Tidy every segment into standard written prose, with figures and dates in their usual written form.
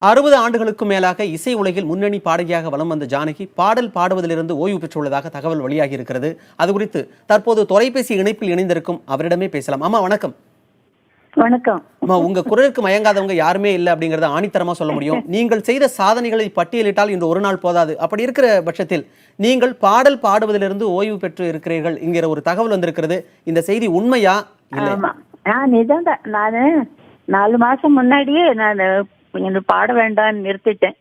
60 ஆண்டுகளுக்கும் மேலாக இசை உலகில் முன்னணி பாடகியாக வலம் வந்த ஜானகி பாடல் பாடுவதிலிருந்து ஓய்வு பெற்றுள்ளதாக தகவல் வெளியாகி இருக்கிறது. அது குறித்து தற்போது தொலைபேசி இணைப்பில் இணைந்திருக்கும் அவரிடமே பேசலாம். அம்மா வணக்கம். வணக்கம். அம்மா, உங்க குரலுக்கு மயங்காதவங்க யாருமே இல்லை அப்படிங்கறத ஆணித்தரமா சொல்ல முடியும். நீங்கள் செய்த சாதனைகளை பட்டியலிட்டால் இன்று ஒரு நாள் போதாது. அப்படி இருக்கிற பட்சத்தில் நீங்கள் பாடல் பாடுவதிலிருந்து ஓய்வு பெற்று இருக்கிறீர்கள் என்கிற ஒரு தகவல் வந்திருக்கிறது. இந்த செய்தி உண்மையா? நானு 4 மாசம் முன்னாடியே நான் பாட வேண்டாம்னு நிறுத்திட்டேன்.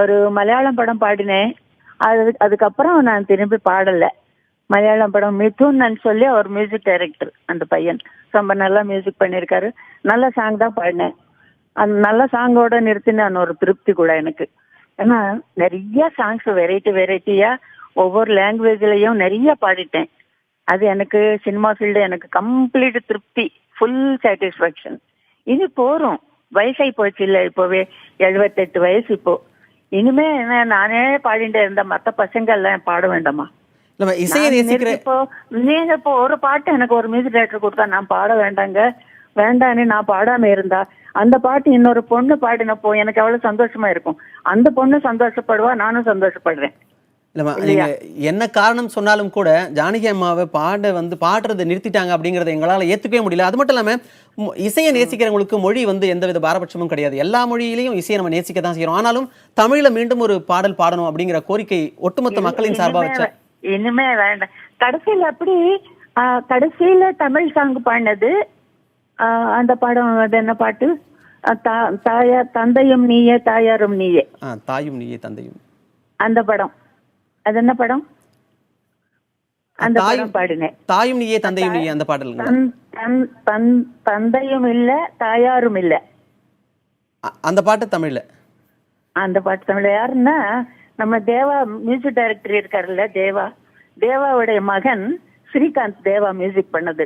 ஒரு மலையாளம் படம் பாடினேன். அதுக்கப்புறம் நான் திரும்பி பாடல. மலையாளம் படம் மிதுன் சொல்லி அவர் மியூசிக் டைரக்டர். அந்த பையன் ரொம்ப நல்லா மியூசிக் பண்ணியிருக்காரு. நல்ல சாங் தான் பாடினேன். அந்த நல்ல சாங்கோட நிறுத்தின ஒரு திருப்தி கூட எனக்கு. ஏன்னா நிறைய சாங்ஸ் வெரைட்டியா ஒவ்வொரு லாங்குவேஜ்லயும் நிறைய பாடிட்டேன். அது எனக்கு சினிமா ஃபீல்டு எனக்கு கம்ப்ளீட் திருப்தி, ஃபுல் சாட்டிஸ்ஃபேக்ஷன். இனி போறோம், வயசாகி போச்சு இல்ல, இப்போவே 78 வயசு. இப்போ இனிமே நானே பாடிட்டே இருந்த மற்ற பசங்க எல்லாம் பாட வேண்டாமா? இப்போ நீங்க இப்போ ஒரு பாட்டு எனக்கு ஒரு மியூசிக் டைரக்டர் கொடுத்தா நான் பாட வேண்டான்னு நான் பாடாம இருந்தா அந்த பாட்டு இன்னொரு பொண்ணு பாடினப்போ எனக்கு எவ்வளவு சந்தோஷமா இருக்கும். அந்த பொண்ணு சந்தோஷப்படுவா, நானும் சந்தோஷப்படுறேன். நீங்க என்ன காரணம் சொன்னாலும் கூட ஜானகி அம்மாவை பாடுறதை நிறுத்திட்டாங்க அப்படிங்கறத எங்களால ஏத்துக்கவே முடியல. அது மட்டும் இல்லாம இசையை நேசிக்கிறவங்களுக்கு மொழி எந்தவித பாரபட்சமும் கிடையாது. எல்லா மொழியிலையும் இசையை நம்ம நேசிக்க தான் செய்யறோம். ஆனாலும் தமிழ்ல மீண்டும் ஒரு பாடல் பாடணும் அப்படிங்கிற கோரிக்கை ஒட்டுமொத்த மக்களின் சார்பா வச்ச இனிமே வேண்டாம். கடைசியில தமிழ் சாங் பாடினது அந்த படம். அது என்ன பாட்டு? தந்தையும் நீயே தாயாரும் நீயே. தாயும் நீயே தந்தையும். அந்த படம். அது என்ன படம்? அந்த படம் பாடினேன். தாயும் நீயே தந்தையும் நீயே அந்த பாடல். தந்தையும் இல்ல தாயாரும் இல்ல அந்த பாட்டு தமிழ்ல. அந்த பாட்டு தமிழ்ல யாருன்னா நம்ம தேவா மியூசிக் டைரக்டர் இருக்காருல்ல, தேவாவுடைய மகன் ஸ்ரீகாந்த் தேவா மியூசிக் பண்ணது.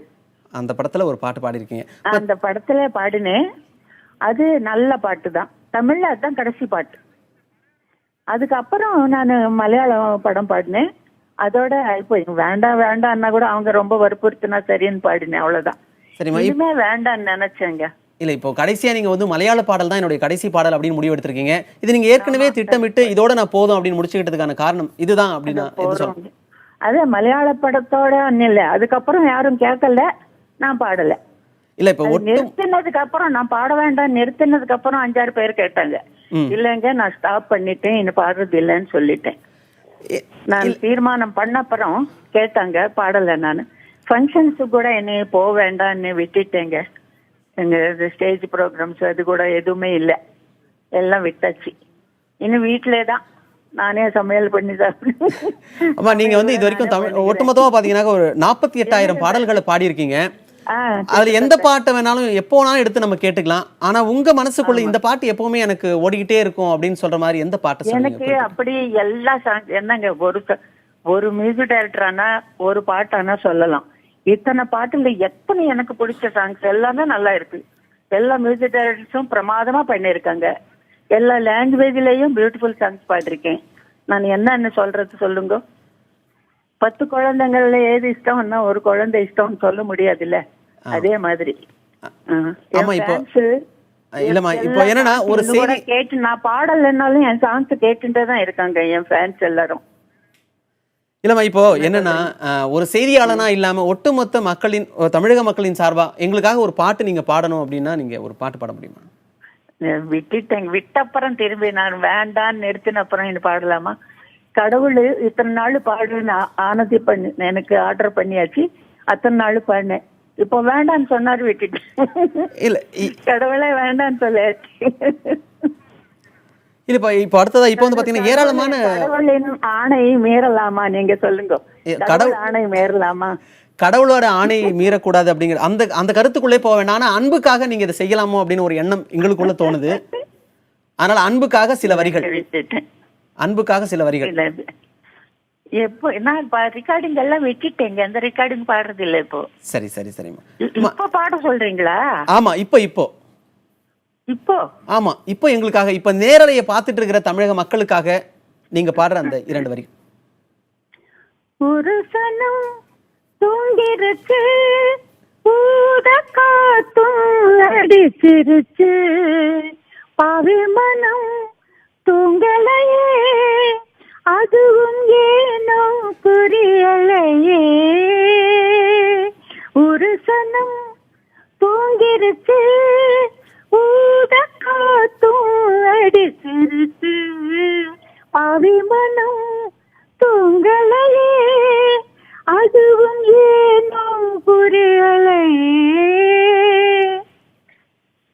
அந்த படத்துல ஒரு பாட்டு பாடிருக்கீங்க. அந்த படத்துல பாடினேன். அது நல்ல பாட்டு தான். தமிழ்ல அதுதான் கடைசி பாட்டு. அதுக்கப்புறம் நான் மலையாளம் படம் பாடினேன். அதோட இப்போ வேண்டாம்னா கூட அவங்க ரொம்ப வற்புறுத்தினா சரின்னு பாடினேன், அவ்வளவுதான். இனிமே வேண்டாம்னு நினைச்சேங்க. இல்ல, இப்போ கடைசியா நீங்க மலையாள பாடல் தான் என்னுடைய கடைசி பாடல் அப்படின்னு முடிவு எடுத்திருக்கீங்க. இது நீங்க ஏற்கனவே திட்டமிட்டு இதோட நான் போதும் அப்படின்னு முடிச்சுக்கிட்டதுக்கான காரணம் இதுதான் அப்படின்னா? அது மலையாள படத்தோட இல்ல, அதுக்கப்புறம் யாரும் கேட்கல, நான் பாடல. இல்ல, இப்ப நிறுத்தினதுக்கு அப்புறம் நான் பாட வேண்டாம் நிறுத்தினதுக்கு அப்புறம் 5-6 பேர் கேட்டாங்க. இல்லங்க நான் ஸ்டாப் பண்ணிட்டேன், இன்னும் பாடுறது இல்லைன்னு சொல்லிட்டேன். நான் தீர்மானம் பண்ண அப்புறம் கேட்டாங்க, பாடல. நான் ஃபங்க்ஷன்ஸு கூட என்னை போக வேண்டாம்னு விட்டுட்டேங்க. எங்க ஸ்டேஜ் ப்ரோக்ராம்ஸ் அது கூட எதுவுமே இல்லை, எல்லாம் விட்டாச்சு. இன்னும் வீட்டிலே தான் நானே சமையல் பண்ணி சாப்பிடுவேன். ஆமா, நீங்க இது வரைக்கும் ஒட்டுமொத்தமா பாத்தீங்கன்னா ஒரு 48,000 பாடல்களை பாடியிருக்கீங்க. அதுல எந்த பாட்டை வேணாலும் எப்போ வேணாலும் எடுத்து நம்ம கேட்டுக்கலாம். ஆனா உங்க மனசுக்குள்ள இந்த பாட்டு எப்பவுமே எனக்கு ஓடிக்கிட்டே இருக்கும் அப்படின்னு சொல்ற மாதிரி எந்த பாட்டு? எனக்கு அப்படி எல்லா சாங் என்னங்க, ஒரு மியூசிக் டைரக்டர் ஆனா ஒரு பாட்டானா சொல்லலாம். இத்தனை பாட்டுல எத்தனை எனக்கு பிடிச்ச சாங்ஸ் எல்லாமே நல்லா இருக்கு. எல்லா மியூசிக் டைரக்டர்ஸும் பிரமாதமா பண்ணிருக்காங்க. எல்லா லாங்குவேஜ்லயும் பியூட்டிஃபுல் சாங்ஸ் பாடிருக்கேன். நான் என்னன்னு சொல்றது சொல்லுங்க. 10 குழந்தைங்கள்ல ஏது இஷ்டம்னா ஒரு குழந்தை இஷ்டம்னு சொல்ல முடியாதுல்ல. அதே மாதிரி கேட்டு நான் பாடலைன்னாலும் என் சாங்ஸ் கேட்டுட்டே தான் இருக்காங்க என் ஃபேன்ஸ் எல்லாரும். இல்லம்மா, இப்போ என்னன்னா ஒரு செய்தியாளனா இல்லாம ஒட்டுமொத்த மக்களின், தமிழக மக்களின் சார்பா எங்களுக்காக ஒரு பாட்டு நீங்க பாடணும் அப்படின்னா நீங்க ஒரு பாட்டு பாட முடியுமா? விட்டப்புறம் திரும்பி நான் வேண்டான்னு நிறுத்தின அப்புறம் என்ன பாடலாமா? கடவுள் இத்தனை நாள் பாடுன்னு ஆனதி பண்ணி எனக்கு ஆர்டர் பண்ணியாச்சு. அத்தனை நாள் பாடினேன். இப்போ வேண்டான்னு சொன்னாரு, விட்டுட்டேன். இல்ல, கடவுளே வேண்டான்னு சொல்லாச்சு. இல்ல, இப்போ அடுத்ததா இப்போ பாத்தீங்கன்னா ஏராளமான கடவுளின் ஆணையை மீறலாமா? நீங்க சொல்லுங்க. கடவுள் ஆணை மீறலாமா? கடவுளோட ஆணையை மீறக்கூடாது அப்படிங்கிற அந்த கருத்துக்குள்ளே போக வேண்டாம். ஆனா அன்புக்காக நீங்க இதை செய்யலாமோ அப்படின்னு ஒரு எண்ணம் எங்களுக்குள்ள தோணுது. அதனால அன்புக்காக சில வரிகள். எப்போ நான் ரெக்கார்டிங் எல்லாம் விட்டுட்டேங்க. அந்த ரெக்கார்டிங் பாடுறது இல்ல இப்போ. சரி சரி சரிம்மா. இப்ப பாட சொல்றீங்களா? ஆமா, இப்போ ஆமா, இப்போ எங்களுக்காக, இப்ப நேரலையை பார்த்துட்டு இருக்கிற தமிழக மக்களுக்காக நீங்க பாடுற அந்த 2 வரி. ஒரு சனம் தூங்கிருச்சு, ஊத காத்தும் அடிச்சிருச்சு, பாவி மனம் அதுவும் ஏனோ புரியலையே, ஒரு சனம் தூங்கிருச்சு, ஊத காத்தும் அடிச்சிருச்சு, அவிமனம் தூங்கலையே, அதுவும் ஏனோ புரியலையே.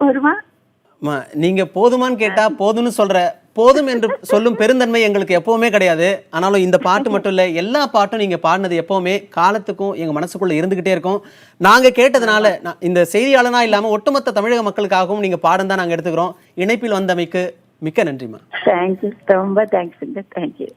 வருமா? நீங்க போதுமான்னு கேட்டா போதும்னு சொல்ற, போதும் என்று சொல்லும் பெருந்தன்மை எங்களுக்கு எப்பவுமே கிடையாது. ஆனாலும் இந்த பாட்டு மட்டும் இல்ல, எல்லா பாட்டும் நீங்க பாடினது எப்பவுமே காலத்துக்கும் எங்க மனசுக்குள்ள இருந்துகிட்டே இருக்கும். நாங்க கேட்டதுனால இந்த செய்தியாளனா இல்லாம ஒட்டுமொத்த தமிழக மக்களுக்காகவும் நீங்க பாடம் தான் நாங்க எடுத்துக்கிறோம். இணைப்பில் வந்தமைக்கு மிக்க நன்றிமா. தேங்க்யூ, ரொம்ப தேங்க்ஸ். தேங்க்யூ.